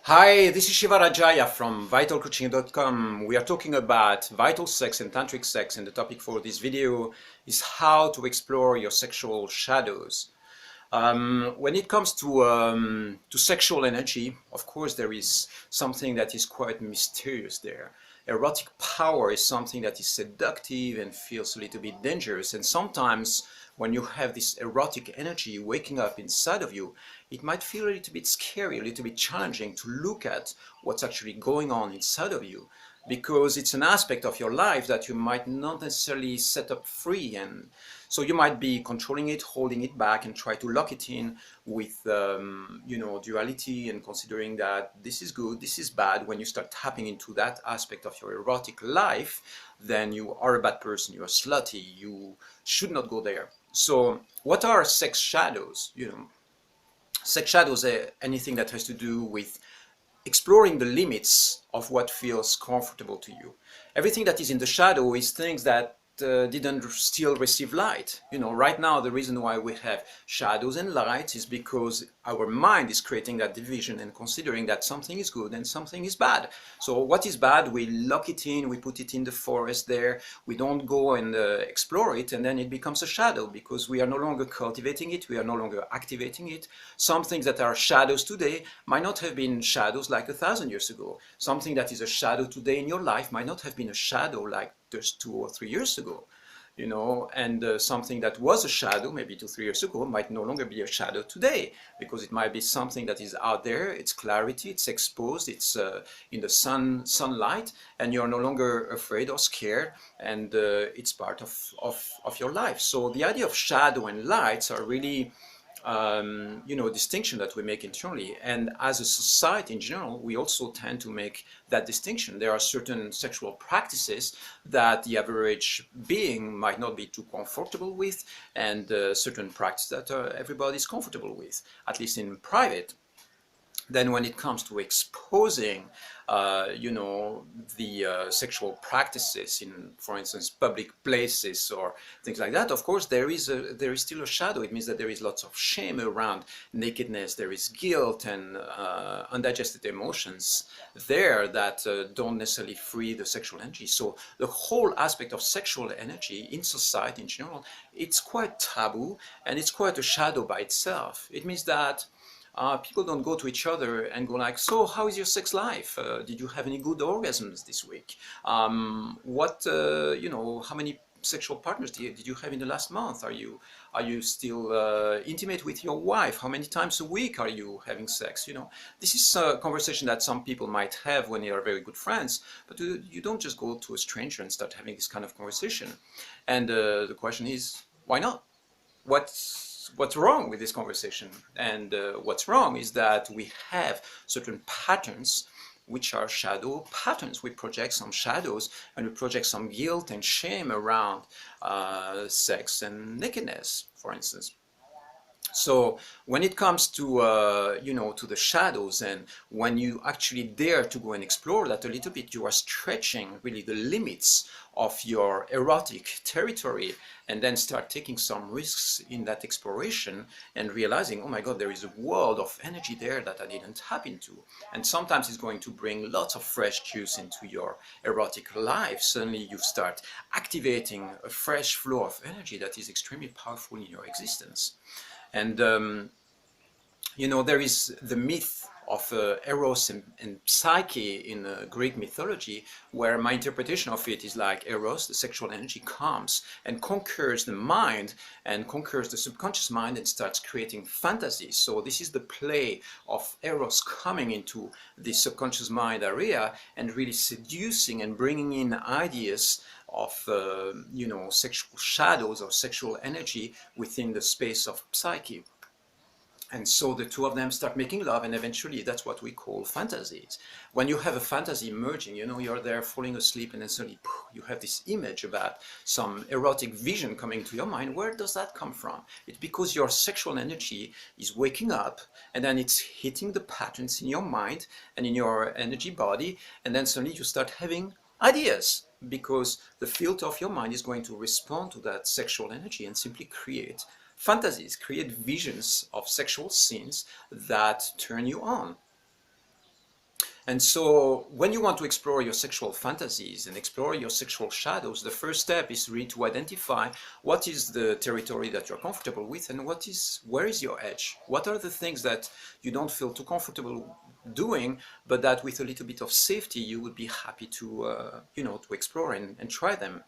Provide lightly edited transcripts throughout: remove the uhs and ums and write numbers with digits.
Hi, this is Shiva Rajaya from vitalcoaching.com. We are talking about vital sex and tantric sex, and the topic for this video is how to explore your sexual shadows. When it comes to sexual energy, of course, there is something that is quite mysterious there. Erotic power is something that is seductive and feels a little bit dangerous. And sometimes when you have this erotic energy waking up inside of you, it might feel a little bit scary, a little bit challenging to look at what's actually going on inside of you, because it's an aspect of your life that you might not necessarily set up free. And so you might be controlling it, holding it back, and try to lock it in with duality, and considering that this is good, this is bad. When you start tapping into that aspect of your erotic life, then you are a bad person, you are slutty, you should not go there. So what are sex shadows? Sex shadows are anything that has to do with exploring the limits of what feels comfortable to you. Everything that is in the shadow is things that didn't still receive light. Right now, the reason why we have shadows and lights is because our mind is creating that division and considering that something is good and something is bad. So what is bad, we lock it in, we put it in the forest there, we don't go and explore it, and then it becomes a shadow because we are no longer cultivating it, we are no longer activating it. Some things that are shadows today might not have been shadows like 1,000 years ago. Something that is a shadow today in your life might not have been a shadow like just 2 or 3 years ago. And something that was a shadow maybe 2 or 3 years ago might no longer be a shadow today, because it might be something that is out there, it's clarity, it's exposed, it's in the sunlight, and you're no longer afraid or scared, and it's part of your life. So the idea of shadow and lights are really distinction that we make internally. And as a society in general, we also tend to make that distinction. There are certain sexual practices that the average being might not be too comfortable with, and certain practices that everybody's comfortable with, at least in private. Then when it comes to exposing, the sexual practices in, for instance, public places or things like that, of course, there is still a shadow. It means that there is lots of shame around nakedness. There is guilt and undigested emotions there that don't necessarily free the sexual energy. So the whole aspect of sexual energy in society in general, it's quite taboo, and it's quite a shadow by itself. It means that people don't go to each other and go like, so how is your sex life? Did you have any good orgasms this week? How many sexual partners did you have in the last month? Are you still intimate with your wife? How many times a week are you having sex? This is a conversation that some people might have when they are very good friends, but you don't just go to a stranger and start having this kind of conversation. And the question is, why not? What's wrong with this conversation? And what's wrong is that we have certain patterns which are shadow patterns. We project some shadows, and we project some guilt and shame around sex and nakedness, for instance. So when it comes to the shadows, and when you actually dare to go and explore that a little bit, you are stretching really the limits of your erotic territory, and then start taking some risks in that exploration and realizing, oh my God, there is a world of energy there that I didn't tap into. And sometimes it's going to bring lots of fresh juice into your erotic life. Suddenly you start activating a fresh flow of energy that is extremely powerful in your existence. And there is the myth of Eros and Psyche in Greek mythology, where my interpretation of it is like Eros, the sexual energy, comes and conquers the mind and conquers the subconscious mind and starts creating fantasies. So this is the play of Eros coming into the subconscious mind area and really seducing and bringing in ideas of sexual shadows or sexual energy within the space of Psyche. And so the two of them start making love, and eventually that's what we call fantasies. When you have a fantasy emerging, you're there falling asleep, and then suddenly you have this image about some erotic vision coming to your mind. Where does that come from? It's because your sexual energy is waking up, and then it's hitting the patterns in your mind and in your energy body, and then suddenly you start having ideas, because the field of your mind is going to respond to that sexual energy and simply create fantasies, create visions of sexual scenes that turn you on. And so when you want to explore your sexual fantasies and explore your sexual shadows, the first step is really to identify what is the territory that you're comfortable with and where is your edge? What are the things that you don't feel too comfortable doing, but that with a little bit of safety you would be happy to to explore and try them.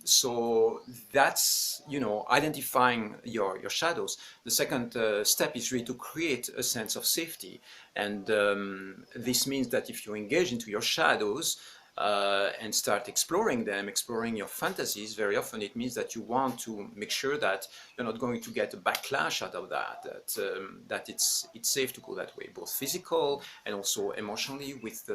So that's identifying your shadows. The second step is really to create a sense of safety, and this means that if you engage into your shadows and start exploring them, exploring your fantasies, very often it means that you want to make sure that you're not going to get a backlash out of that, that it's safe to go that way, both physical and also emotionally with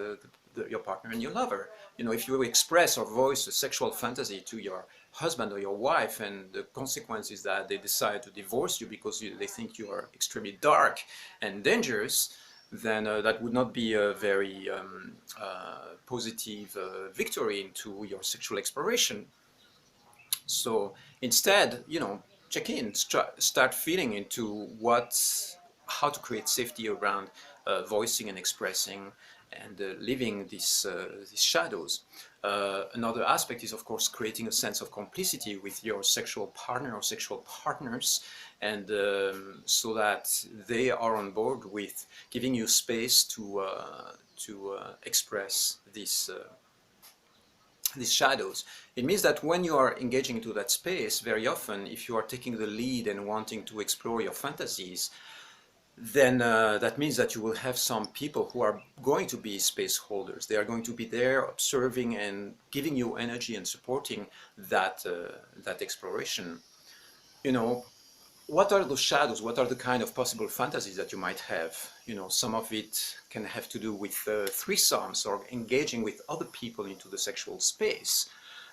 your partner and your lover. If you express or voice a sexual fantasy to your husband or your wife, and the consequence is that they decide to divorce you because they think you are extremely dark and dangerous, then that would not be a very positive victory into your sexual exploration. So instead, check in, start feeling into how to create safety around voicing and expressing and living these shadows. Another aspect is, of course, creating a sense of complicity with your sexual partner or sexual partners, and so that they are on board with giving you space to express these shadows. It means that when you are engaging into that space, very often, if you are taking the lead and wanting to explore your fantasies, then that means that you will have some people who are going to be space holders. They are going to be there observing and giving you energy and supporting that exploration. What are those shadows? What are the kind of possible fantasies that you might have? Some of it can have to do with threesomes or engaging with other people into the sexual space.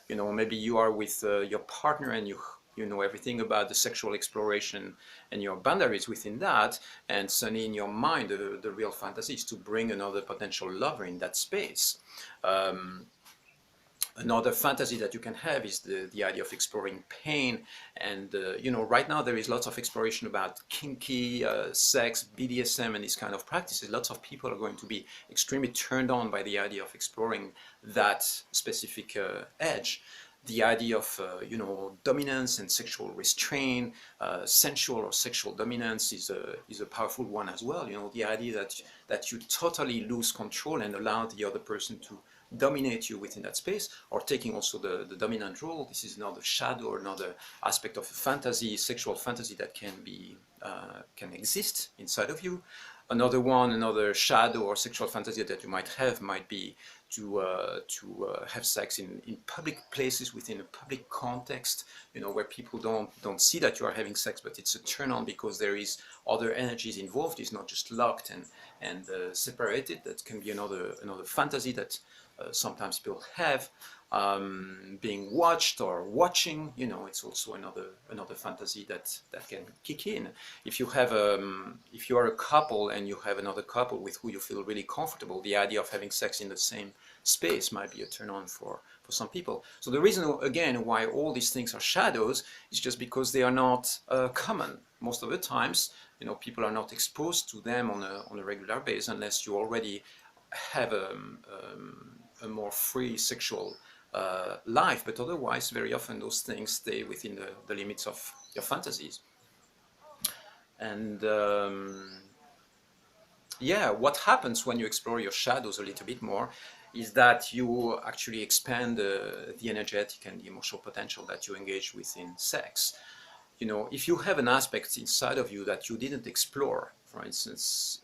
Maybe you are with your partner and you know everything about the sexual exploration and your boundaries within that, and suddenly in your mind the real fantasy is to bring another potential lover in that space. Another fantasy that you can have is the idea of exploring pain, and right now there is lots of exploration about kinky sex, BDSM, and these kind of practices. Lots of people are going to be extremely turned on by the idea of exploring that specific edge. The idea of dominance and sexual restraint, sensual or sexual dominance is a powerful one as well. The idea that you totally lose control and allow the other person to dominate you within that space, or taking also the dominant role. This is another shadow or another aspect of a fantasy, sexual fantasy that can exist inside of you. Another shadow or sexual fantasy that you might have might be to have sex in public places within a public context, where people don't see that you are having sex, but it's a turn on because there is other energies involved. It's not just locked and separated. That can be another fantasy that sometimes people have. Being watched or watching, it's also another fantasy that can kick in. If you are a couple and you have another couple with who you feel really comfortable, the idea of having sex in the same space might be a turn on for some people. So the reason again why all these things are shadows is just because they are not common. Most of the times, people are not exposed to them on a regular basis unless you already have a more free sexual life, but otherwise very often those things stay within the limits of your fantasies. And yeah, what happens when you explore your shadows a little bit more is that you actually expand the energetic and the emotional potential that you engage with in sex. If you have an aspect inside of you that you didn't explore, for instance,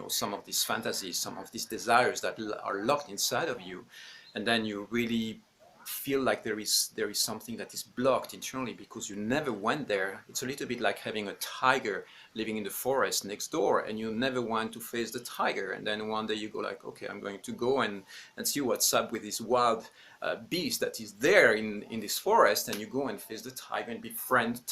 some of these fantasies, some of these desires that are locked inside of you, and then you really feel like there is something that is blocked internally because you never went there. It's a little bit like having a tiger living in the forest next door and you never want to face the tiger, and then one day you go like, okay, I'm going to go and see what's up with this wild beast that is there in this forest, and you go and face the tiger and befriend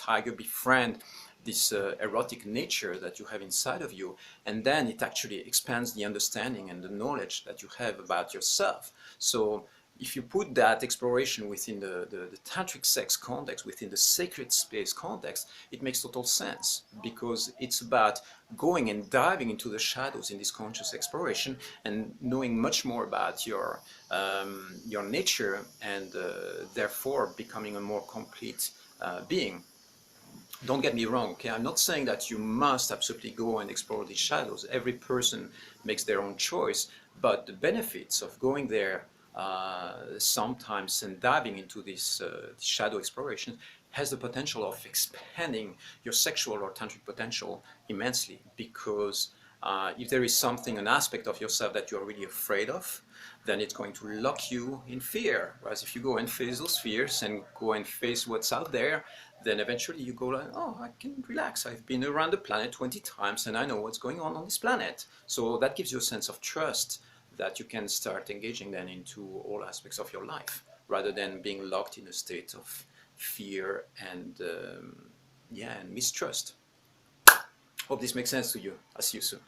this erotic nature that you have inside of you, and then it actually expands the understanding and the knowledge that you have about yourself. So if you put that exploration within the tantric sex context, within the sacred space context, it makes total sense, because it's about going and diving into the shadows in this conscious exploration and knowing much more about your nature, and therefore becoming a more complete being. Don't get me wrong, okay? I'm not saying that you must absolutely go and explore these shadows. Every person makes their own choice, but the benefits of going there sometimes and diving into this shadow exploration has the potential of expanding your sexual or tantric potential immensely, because if there is something, an aspect of yourself that you're really afraid of, then it's going to lock you in fear. Whereas if you go and face those fears and go and face what's out there, then eventually you go like, oh, I can relax. I've been around the planet 20 times and I know what's going on this planet. So that gives you a sense of trust that you can start engaging then into all aspects of your life, rather than being locked in a state of fear and yeah, and mistrust. Hope this makes sense to you. I'll see you soon.